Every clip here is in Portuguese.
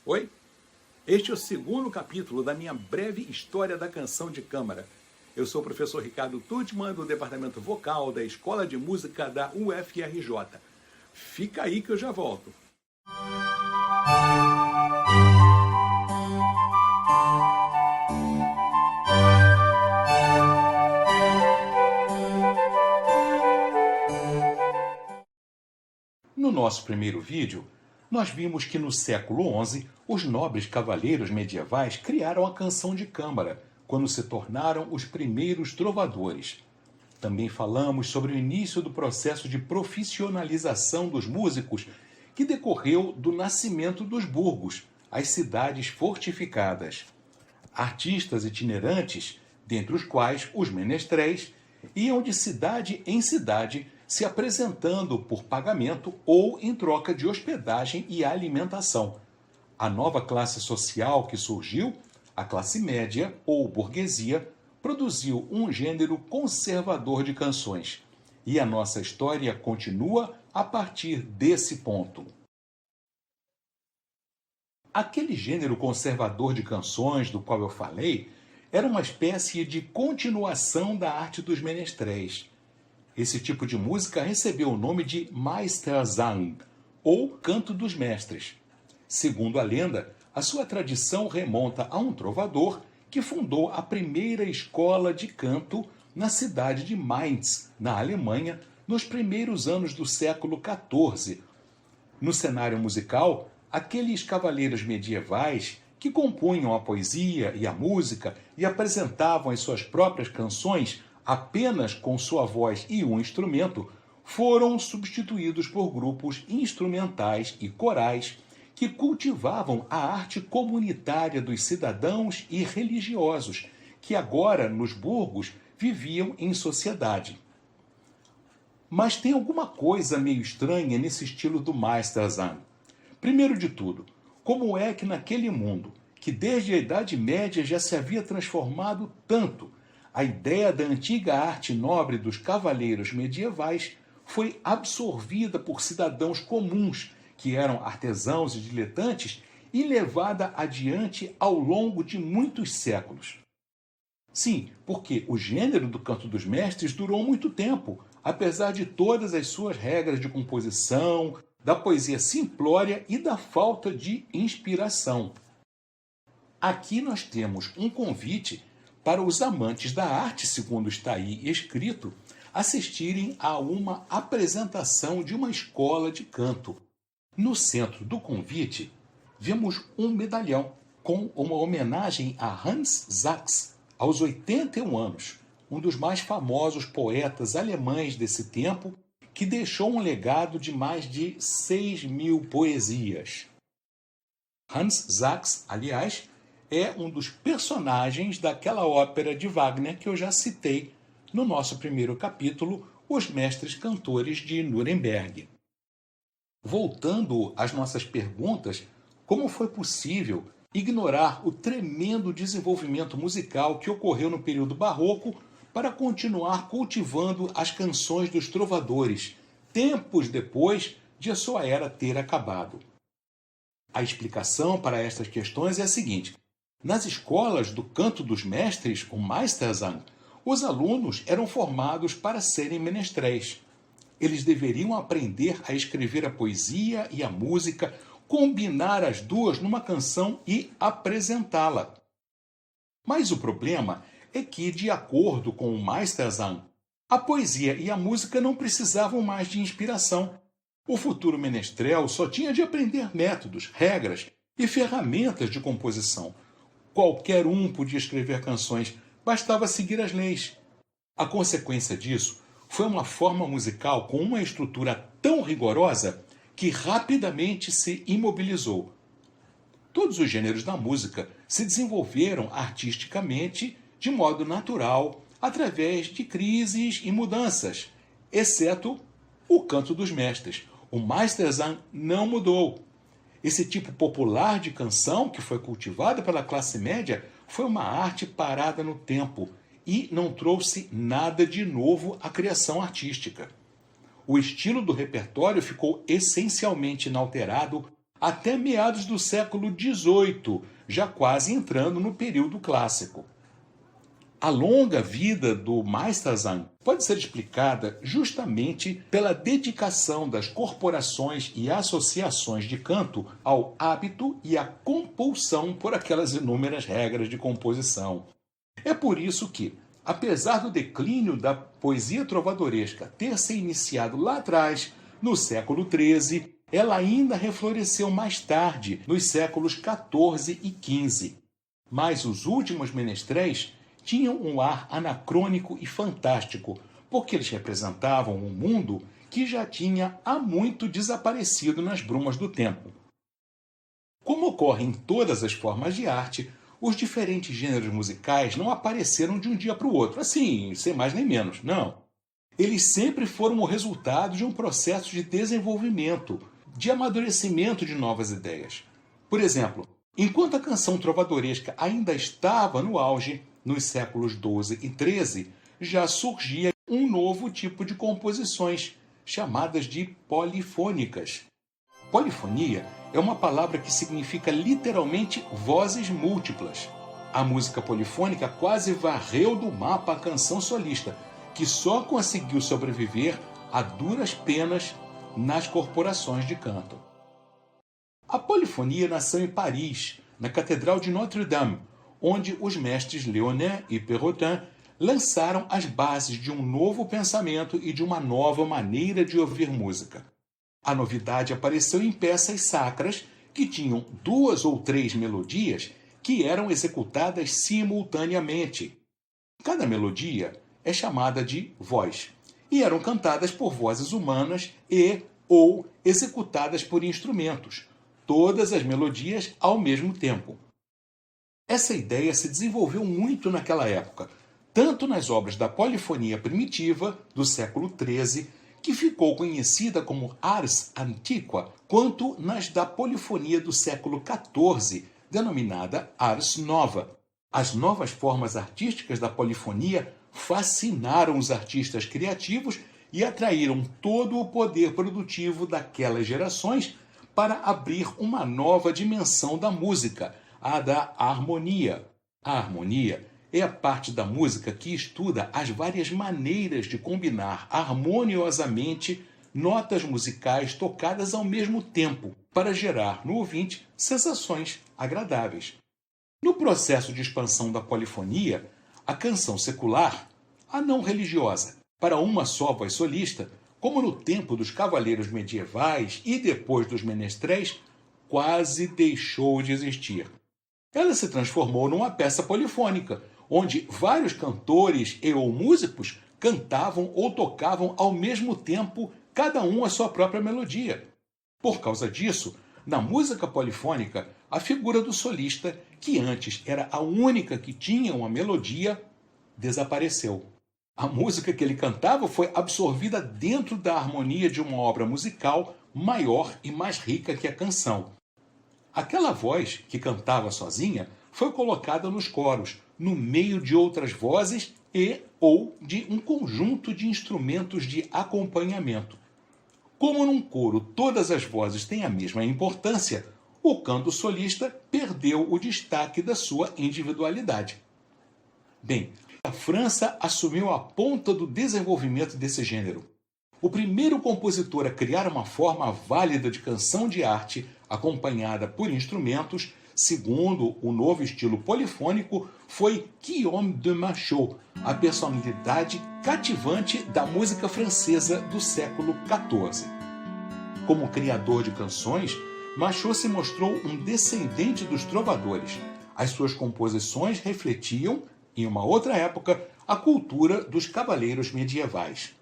Oi? Este é o segundo capítulo da minha breve história da canção de câmara. Eu sou o professor Ricardo Tuttmann, do Departamento Vocal da Escola de Música da UFRJ. Fica aí que eu já volto. No nosso primeiro vídeo, nós vimos que no século XI, os nobres cavaleiros medievais criaram a canção de câmara, quando se tornaram os primeiros trovadores. Também falamos sobre o início do processo de profissionalização dos músicos, que decorreu do nascimento dos burgos, as cidades fortificadas. Artistas itinerantes, dentre os quais os menestréis, iam de cidade em cidade, se apresentando por pagamento ou em troca de hospedagem e alimentação. A nova classe social que surgiu, a classe média ou burguesia, produziu um gênero conservador de canções. E a nossa história continua a partir desse ponto. Aquele gênero conservador de canções do qual eu falei era uma espécie de continuação da arte dos menestréis. Esse tipo de música recebeu o nome de Meistersang, ou Canto dos Mestres. Segundo a lenda, a sua tradição remonta a um trovador que fundou a primeira escola de canto na cidade de Mainz, na Alemanha, nos primeiros anos do século XIV. No cenário musical, aqueles cavaleiros medievais que compunham a poesia e a música e apresentavam as suas próprias canções apenas com sua voz e um instrumento, foram substituídos por grupos instrumentais e corais que cultivavam a arte comunitária dos cidadãos e religiosos, que agora, nos burgos, viviam em sociedade. Mas tem alguma coisa meio estranha nesse estilo do Meistersang. Primeiro de tudo, como é que naquele mundo, que desde a Idade Média já se havia transformado tanto, a ideia da antiga arte nobre dos cavaleiros medievais foi absorvida por cidadãos comuns, que eram artesãos e diletantes, e levada adiante ao longo de muitos séculos. Sim, porque o gênero do Canto dos Mestres durou muito tempo, apesar de todas as suas regras de composição, da poesia simplória e da falta de inspiração. Aqui nós temos um convite para os amantes da arte, segundo está aí escrito, assistirem a uma apresentação de uma escola de canto. No centro do convite, vemos um medalhão com uma homenagem a Hans Sachs, aos 81 anos, um dos mais famosos poetas alemães desse tempo, que deixou um legado de mais de 6.000 poesias. Hans Sachs, aliás, é um dos personagens daquela ópera de Wagner que eu já citei no nosso primeiro capítulo, Os Mestres Cantores de Nuremberg. Voltando às nossas perguntas, como foi possível ignorar o tremendo desenvolvimento musical que ocorreu no período barroco para continuar cultivando as canções dos trovadores, tempos depois de a sua era ter acabado? A explicação para estas questões é a seguinte: nas escolas do Canto dos Mestres, o Meistersang, os alunos eram formados para serem menestréis. Eles deveriam aprender a escrever a poesia e a música, combinar as duas numa canção e apresentá-la. Mas o problema é que, de acordo com o Meistersang, a poesia e a música não precisavam mais de inspiração. O futuro menestrel só tinha de aprender métodos, regras e ferramentas de composição. Qualquer um podia escrever canções, bastava seguir as leis. A consequência disso foi uma forma musical com uma estrutura tão rigorosa que rapidamente se imobilizou. Todos os gêneros da música se desenvolveram artisticamente de modo natural, através de crises e mudanças, exceto o Canto dos Mestres. O Meistersang não mudou. Esse tipo popular de canção, que foi cultivada pela classe média, foi uma arte parada no tempo e não trouxe nada de novo à criação artística. O estilo do repertório ficou essencialmente inalterado até meados do século XVIII, já quase entrando no período clássico. A longa vida do Meistersang pode ser explicada justamente pela dedicação das corporações e associações de canto ao hábito e à compulsão por aquelas inúmeras regras de composição. É por isso que, apesar do declínio da poesia trovadoresca ter se iniciado lá atrás, no século XIII, ela ainda refloresceu mais tarde, nos séculos XIV e XV. Mas os últimos menestréis tinham um ar anacrônico e fantástico, porque eles representavam um mundo que já tinha há muito desaparecido nas brumas do tempo. Como ocorre em todas as formas de arte, os diferentes gêneros musicais não apareceram de um dia para o outro, assim, sem mais nem menos, não. Eles sempre foram o resultado de um processo de desenvolvimento, de amadurecimento de novas ideias. Por exemplo, enquanto a canção trovadoresca ainda estava no auge, nos séculos XII e XIII, já surgia um novo tipo de composições, chamadas de polifônicas. Polifonia é uma palavra que significa literalmente vozes múltiplas. A música polifônica quase varreu do mapa a canção solista, que só conseguiu sobreviver a duras penas nas corporações de canto. A polifonia nasceu em Paris, na Catedral de Notre-Dame, onde os mestres Léonin e Perrotin lançaram as bases de um novo pensamento e de uma nova maneira de ouvir música. A novidade apareceu em peças sacras que tinham 2 ou 3 melodias que eram executadas simultaneamente. Cada melodia é chamada de voz e eram cantadas por vozes humanas e ou executadas por instrumentos, todas as melodias ao mesmo tempo. Essa ideia se desenvolveu muito naquela época, tanto nas obras da polifonia primitiva do século XIII, que ficou conhecida como ars antiqua, quanto nas da polifonia do século XIV, denominada ars nova. As novas formas artísticas da polifonia fascinaram os artistas criativos e atraíram todo o poder produtivo daquelas gerações para abrir uma nova dimensão da música, a da harmonia. A harmonia é a parte da música que estuda as várias maneiras de combinar harmoniosamente notas musicais tocadas ao mesmo tempo, para gerar no ouvinte sensações agradáveis. No processo de expansão da polifonia, a canção secular, a não religiosa, para uma só voz solista, como no tempo dos cavaleiros medievais e depois dos menestréis, quase deixou de existir. Ela se transformou numa peça polifônica, onde vários cantores e ou músicos cantavam ou tocavam ao mesmo tempo, cada um a sua própria melodia. Por causa disso, na música polifônica, a figura do solista, que antes era a única que tinha uma melodia, desapareceu. A música que ele cantava foi absorvida dentro da harmonia de uma obra musical maior e mais rica que a canção. Aquela voz que cantava sozinha foi colocada nos coros, no meio de outras vozes e ou de um conjunto de instrumentos de acompanhamento. Como num coro todas as vozes têm a mesma importância, o canto solista perdeu o destaque da sua individualidade. Bem, a França assumiu a ponta do desenvolvimento desse gênero. O primeiro compositor a criar uma forma válida de canção de arte acompanhada por instrumentos, segundo o novo estilo polifônico, foi Guillaume de Machaut, a personalidade cativante da música francesa do século XIV. Como criador de canções, Machaut se mostrou um descendente dos trovadores. As suas composições refletiam, em uma outra época, a cultura dos cavaleiros medievais.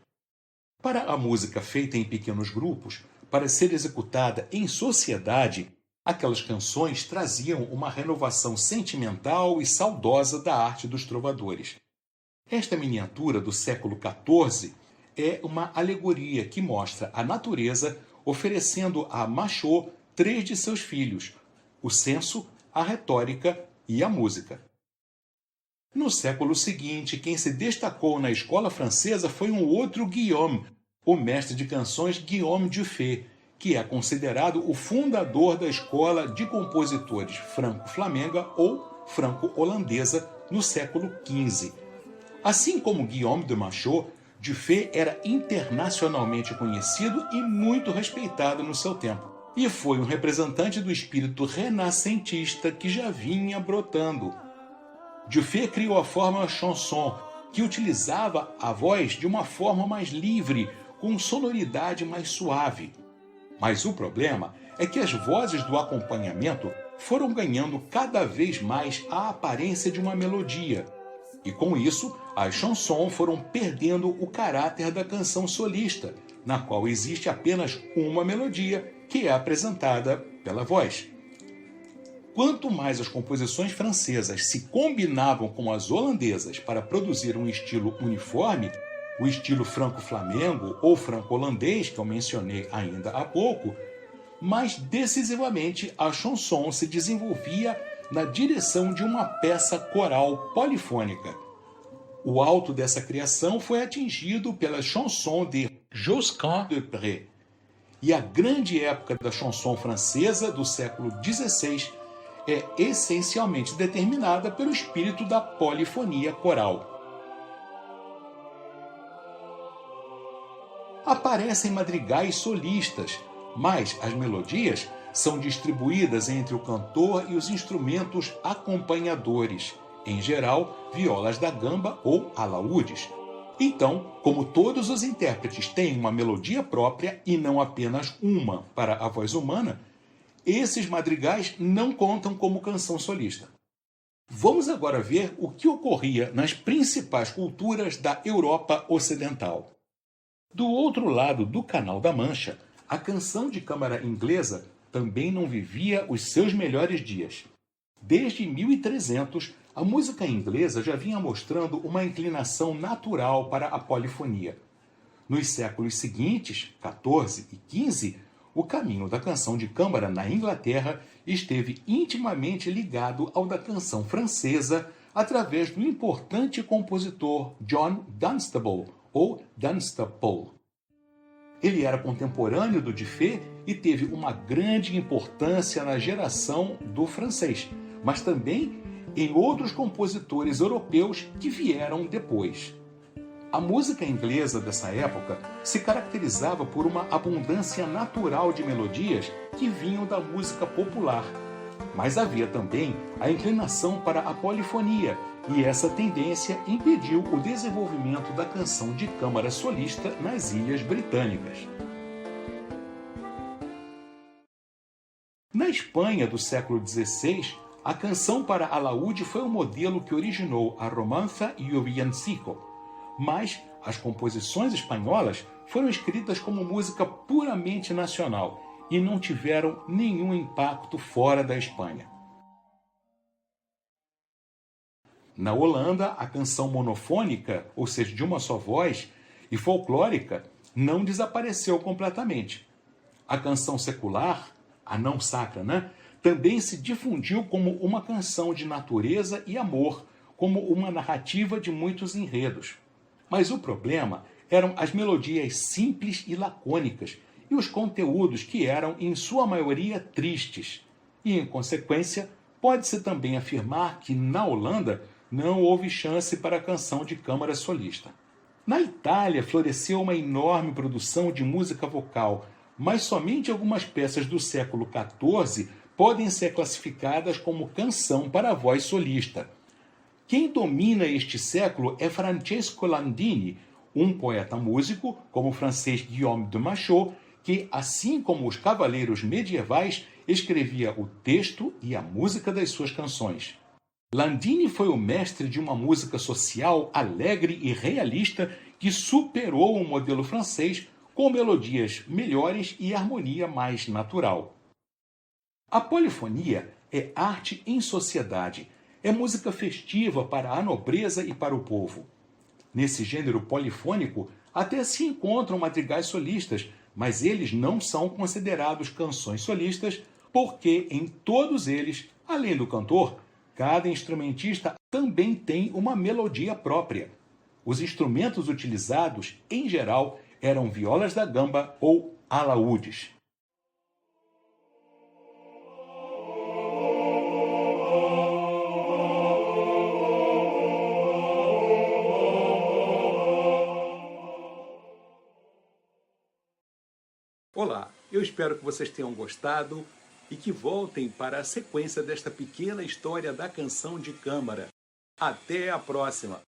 Para a música feita em pequenos grupos, para ser executada em sociedade, aquelas canções traziam uma renovação sentimental e saudosa da arte dos trovadores. Esta miniatura do século XIV é uma alegoria que mostra a natureza oferecendo a Machaut 3 de seus filhos, o senso, a retórica e a música. No século seguinte, quem se destacou na escola francesa foi um outro Guillaume, o mestre de canções Guillaume Dufay, que é considerado o fundador da escola de compositores franco-flamenga ou franco-holandesa no século XV. Assim como Guillaume de Machaut, Dufay era internacionalmente conhecido e muito respeitado no seu tempo, e foi um representante do espírito renascentista que já vinha brotando. Dufay criou a fórmula chanson, que utilizava a voz de uma forma mais livre, com sonoridade mais suave. Mas o problema é que as vozes do acompanhamento foram ganhando cada vez mais a aparência de uma melodia. E com isso, as chansons foram perdendo o caráter da canção solista, na qual existe apenas uma melodia que é apresentada pela voz. Quanto mais as composições francesas se combinavam com as holandesas para produzir um estilo uniforme, o estilo franco-flamengo ou franco-holandês, que eu mencionei ainda há pouco, mais decisivamente a chanson se desenvolvia na direção de uma peça coral polifônica. O alto dessa criação foi atingido pela chanson de Josquin des Prez. E a grande época da chanson francesa do século XVI é essencialmente determinada pelo espírito da polifonia coral. Aparecem madrigais solistas, mas as melodias são distribuídas entre o cantor e os instrumentos acompanhadores, em geral, violas da gamba ou alaúdes. Então, como todos os intérpretes têm uma melodia própria e não apenas uma para a voz humana, esses madrigais não contam como canção solista. Vamos agora ver o que ocorria nas principais culturas da Europa Ocidental. Do outro lado do Canal da Mancha, a canção de câmara inglesa também não vivia os seus melhores dias. Desde 1300, a música inglesa já vinha mostrando uma inclinação natural para a polifonia. Nos séculos seguintes, XIV e XV, o caminho da canção de câmara na Inglaterra esteve intimamente ligado ao da canção francesa através do importante compositor John Dunstable, ou Dunstable. Ele era contemporâneo do Dufay e teve uma grande importância na geração do francês, mas também em outros compositores europeus que vieram depois. A música inglesa dessa época se caracterizava por uma abundância natural de melodias que vinham da música popular, mas havia também a inclinação para a polifonia, e essa tendência impediu o desenvolvimento da canção de câmara solista nas Ilhas Britânicas. Na Espanha do século XVI, a canção para alaúde foi o modelo que originou a romanza e o villancico, mas as composições espanholas foram escritas como música puramente nacional e não tiveram nenhum impacto fora da Espanha. Na Holanda, a canção monofônica, ou seja, de uma só voz, e folclórica, não desapareceu completamente. A canção secular, a não sacra, também se difundiu como uma canção de natureza e amor, como uma narrativa de muitos enredos. Mas o problema eram as melodias simples e lacônicas e os conteúdos que eram, em sua maioria, tristes. E, em consequência, pode-se também afirmar que, na Holanda, não houve chance para a canção de câmara solista. Na Itália, floresceu uma enorme produção de música vocal, mas somente algumas peças do século XIV podem ser classificadas como canção para a voz solista. Quem domina este século é Francesco Landini, um poeta-músico, como o francês Guillaume de Machaut, que, assim como os cavaleiros medievais, escrevia o texto e a música das suas canções. Landini foi o mestre de uma música social alegre e realista que superou o modelo francês com melodias melhores e harmonia mais natural. A polifonia é arte em sociedade, é música festiva para a nobreza e para o povo. Nesse gênero polifônico, até se encontram madrigais solistas, mas eles não são considerados canções solistas porque em todos eles, além do cantor, cada instrumentista também tem uma melodia própria. Os instrumentos utilizados, em geral, eram violas da gamba ou alaúdes. Eu espero que vocês tenham gostado e que voltem para a sequência desta pequena história da canção de câmara. Até a próxima!